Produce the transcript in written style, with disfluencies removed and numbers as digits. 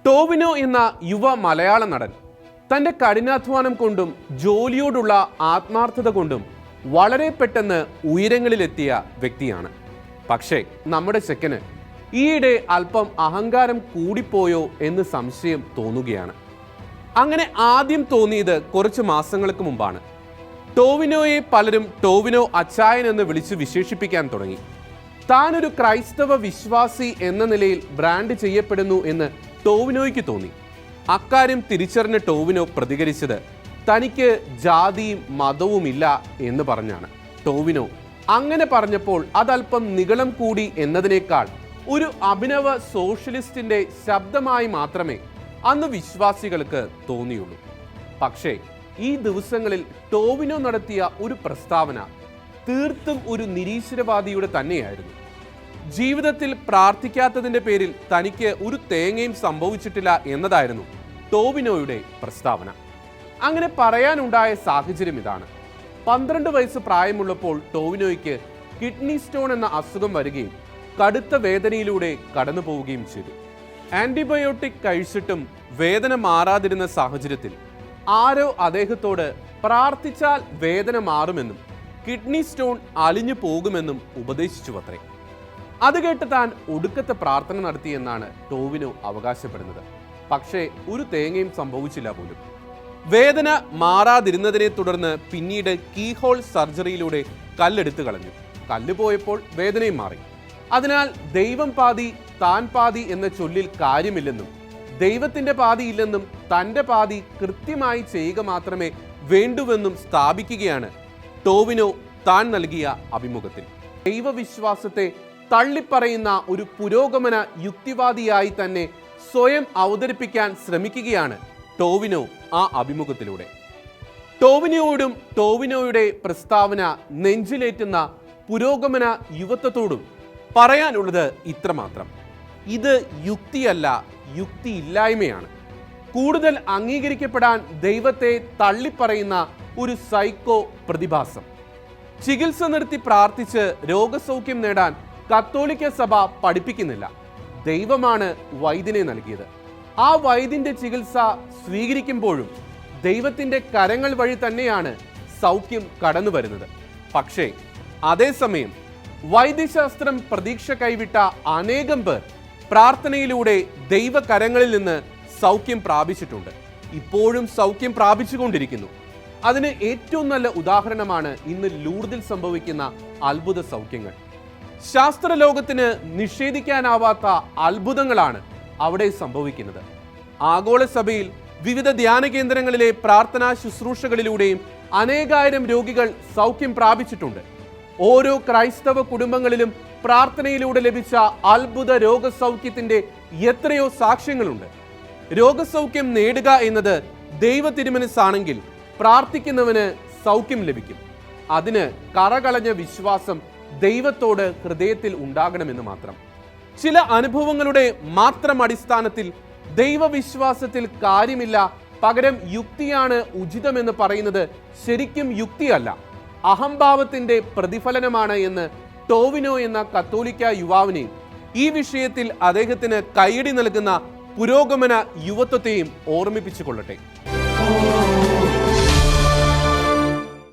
ടോവിനോ എന്ന യുവ മലയാള നടൻ തൻ്റെ കഠിനാധ്വാനം കൊണ്ടും ജോലിയോടുള്ള ആത്മാർത്ഥത കൊണ്ടും വളരെ പെട്ടെന്ന് ഉയരങ്ങളിലെത്തിയ വ്യക്തിയാണ്. പക്ഷേ നമ്മുടെ ചെക്കന് ഈയിടെ അല്പം അഹങ്കാരം കൂടിപ്പോയോ എന്ന് സംശയം തോന്നുകയാണ്. അങ്ങനെ ആദ്യം തോന്നിയത് കുറച്ച് മാസങ്ങൾക്ക് മുമ്പാണ്. ടോവിനോയെ പലരും ടോവിനോ അച്ചായൻ എന്ന് വിളിച്ച് വിശേഷിപ്പിക്കാൻ തുടങ്ങി. താനൊരു ക്രൈസ്തവ വിശ്വാസി എന്ന നിലയിൽ ബ്രാൻഡ് ചെയ്യപ്പെടുന്നു എന്ന് ടോവിനോയ്ക്ക് തോന്നി. അക്കാര്യം തിരിച്ചറിഞ്ഞ ടോവിനോ പ്രതികരിച്ചത് തനിക്ക് ജാതിയും മതവുമില്ല എന്ന് പറഞ്ഞാണ്. ടോവിനോ അങ്ങനെ പറഞ്ഞപ്പോൾ അതല്പം നിഗളം കൂടി എന്നതിനേക്കാൾ ഒരു അഭിനവ സോഷ്യലിസ്റ്റിന്റെ ശബ്ദമായി മാത്രമേ അന്ന് വിശ്വാസികൾക്ക് തോന്നിയുള്ളൂ. പക്ഷേ ഈ ദിവസങ്ങളിൽ ടോവിനോ നടത്തിയ ഒരു പ്രസ്താവന തീർത്തും ഒരു നിരീശ്വരവാദിയുടെ തന്നെയായിരുന്നു. ജീവിതത്തിൽ പ്രാർത്ഥിക്കാത്തതിൻ്റെ പേരിൽ തനിക്ക് ഒരു തേങ്ങയും സംഭവിച്ചിട്ടില്ല എന്നതായിരുന്നു ടോവിനോയുടെ പ്രസ്താവന. അങ്ങനെ പറയാനുണ്ടായ സാഹചര്യം ഇതാണ്. 12 വയസ്സ് പ്രായമുള്ളപ്പോൾ ടോവിനോയ്ക്ക് കിഡ്നി സ്റ്റോൺ എന്ന അസുഖം വരികയും കടുത്ത വേദനയിലൂടെ കടന്നു പോവുകയും ചെയ്തു. ആന്റിബയോട്ടിക് കഴിച്ചിട്ടും വേദന മാറാതിരുന്ന സാഹചര്യത്തിൽ ആരോ അദ്ദേഹത്തോട് പ്രാർത്ഥിച്ചാൽ വേദന മാറുമെന്നും കിഡ്നി സ്റ്റോൺ അലിഞ്ഞു പോകുമെന്നും ഉപദേശിച്ചു അത്രേ. അത് കേട്ട് താൻ ഒടുക്കത്തെ പ്രാർത്ഥന നടത്തിയെന്നാണ് ടോവിനോ അവകാശപ്പെടുന്നത്. പക്ഷേ ഒരു തേങ്ങയും സംഭവിച്ചില്ല പോലും. വേദന മാറാതിരുന്നതിനെ തുടർന്ന് പിന്നീട് കീഹോൾ സർജറിയിലൂടെ കല്ലെടുത്തു കളഞ്ഞു. കല്ല് പോയപ്പോൾ വേദനയും മാറി. അതിനാൽ ദൈവം പാതി താൻ പാതി എന്ന ചൊല്ലിൽ കാര്യമില്ലെന്നും ദൈവത്തിന്റെ പാതി ഇല്ലെന്നും തൻ്റെ പാതി കൃത്യമായി ചെയ്യുക മാത്രമേ വേണ്ടുവെന്നും സ്ഥാപിക്കുകയാണ് ടോവിനോ താൻ നൽകിയ അഭിമുഖത്തിൽ. ദൈവവിശ്വാസത്തെ തള്ളിപ്പറയുന്ന ഒരു പുരോഗമന യുക്തിവാദിയായി തന്നെ സ്വയം അവതരിപ്പിക്കാൻ ശ്രമിക്കുകയാണ് ടോവിനോ ആ അഭിമുഖത്തിലൂടെ. ടോവിനോയോടും ടോവിനോയുടെ പ്രസ്താവന നെഞ്ചിലേറ്റുന്ന പുരോഗമന യുവത്വത്തോടും പറയാനുള്ളത് ഇത്രമാത്രം: ഇത് യുക്തിയല്ല, യുക്തിയില്ലായ്മയാണ്. കൂടുതൽ അംഗീകരിക്കപ്പെടാൻ ദൈവത്തെ തള്ളിപ്പറയുന്ന ഒരു സൈക്കോ പ്രതിഭാസം. ചികിത്സ നിർത്തി പ്രാർത്ഥിച്ച് രോഗസൗഖ്യം നേടാൻ കത്തോലിക്ക സഭ പഠിപ്പിക്കുന്നില്ല. ദൈവമാണ് വൈദ്യനെ നൽകിയത്. ആ വൈദ്യന്റെ ചികിത്സ സ്വീകരിക്കുമ്പോഴും ദൈവത്തിന്റെ കരങ്ങൾ വഴി തന്നെയാണ് സൗഖ്യം കടന്നു വരുന്നത്. പക്ഷേ അതേസമയം വൈദ്യശാസ്ത്രം പ്രതീക്ഷ കൈവിട്ട അനേകം പേർ പ്രാർത്ഥനയിലൂടെ ദൈവകരങ്ങളിൽ നിന്ന് സൗഖ്യം പ്രാപിച്ചിട്ടുണ്ട്. ഇപ്പോഴും സൗഖ്യം പ്രാപിച്ചുകൊണ്ടിരിക്കുന്നു. അതിന് ഏറ്റവും നല്ല ഉദാഹരണമാണ് ഇന്ന് ലൂർദിൽ സംഭവിക്കുന്ന അത്ഭുത സൗഖ്യങ്ങൾ. ശാസ്ത്രലോകത്തിന് നിഷേധിക്കാനാവാത്ത അത്ഭുതങ്ങളാണ് അവിടെ സംഭവിക്കുന്നത്. ആഗോള സഭയിൽ വിവിധ ധ്യാന കേന്ദ്രങ്ങളിലെ പ്രാർത്ഥനാ ശുശ്രൂഷകളിലൂടെയും അനേകായിരം രോഗികൾ സൗഖ്യം പ്രാപിച്ചിട്ടുണ്ട്. ഓരോ ക്രൈസ്തവ കുടുംബങ്ങളിലും പ്രാർത്ഥനയിലൂടെ ലഭിച്ച അത്ഭുത രോഗസൗഖ്യത്തിന്റെ എത്രയോ സാക്ഷ്യങ്ങളുണ്ട്. രോഗസൗഖ്യം നേടുക എന്നത് ദൈവ തിരുമനസ്സാണെങ്കിൽ പ്രാർത്ഥിക്കുന്നവന് സൗഖ്യം ലഭിക്കും. അതിന് കറകളഞ്ഞ വിശ്വാസം ദൈവത്തോട് ഹൃദയത്തിൽ ഉണ്ടാകണമെന്ന് മാത്രം. ചില അനുഭവങ്ങളുടെ മാത്രം അടിസ്ഥാനത്തിൽ ദൈവവിശ്വാസത്തിൽ കാര്യമില്ല, പകരം യുക്തിയാണ് ഉചിതമെന്ന് പറയുന്നത് ശരിക്കും യുക്തിയല്ല, അഹംഭാവത്തിന്റെ പ്രതിഫലനമാണ് എന്ന് ടോവിനോ എന്ന കത്തോലിക്ക യുവാവിനെയും ഈ വിഷയത്തിൽ അദ്ദേഹത്തിന് കൈയടി നൽകുന്ന പുരോഗമന യുവത്വത്തെയും ഓർമ്മിപ്പിച്ചു കൊള്ളട്ടെ.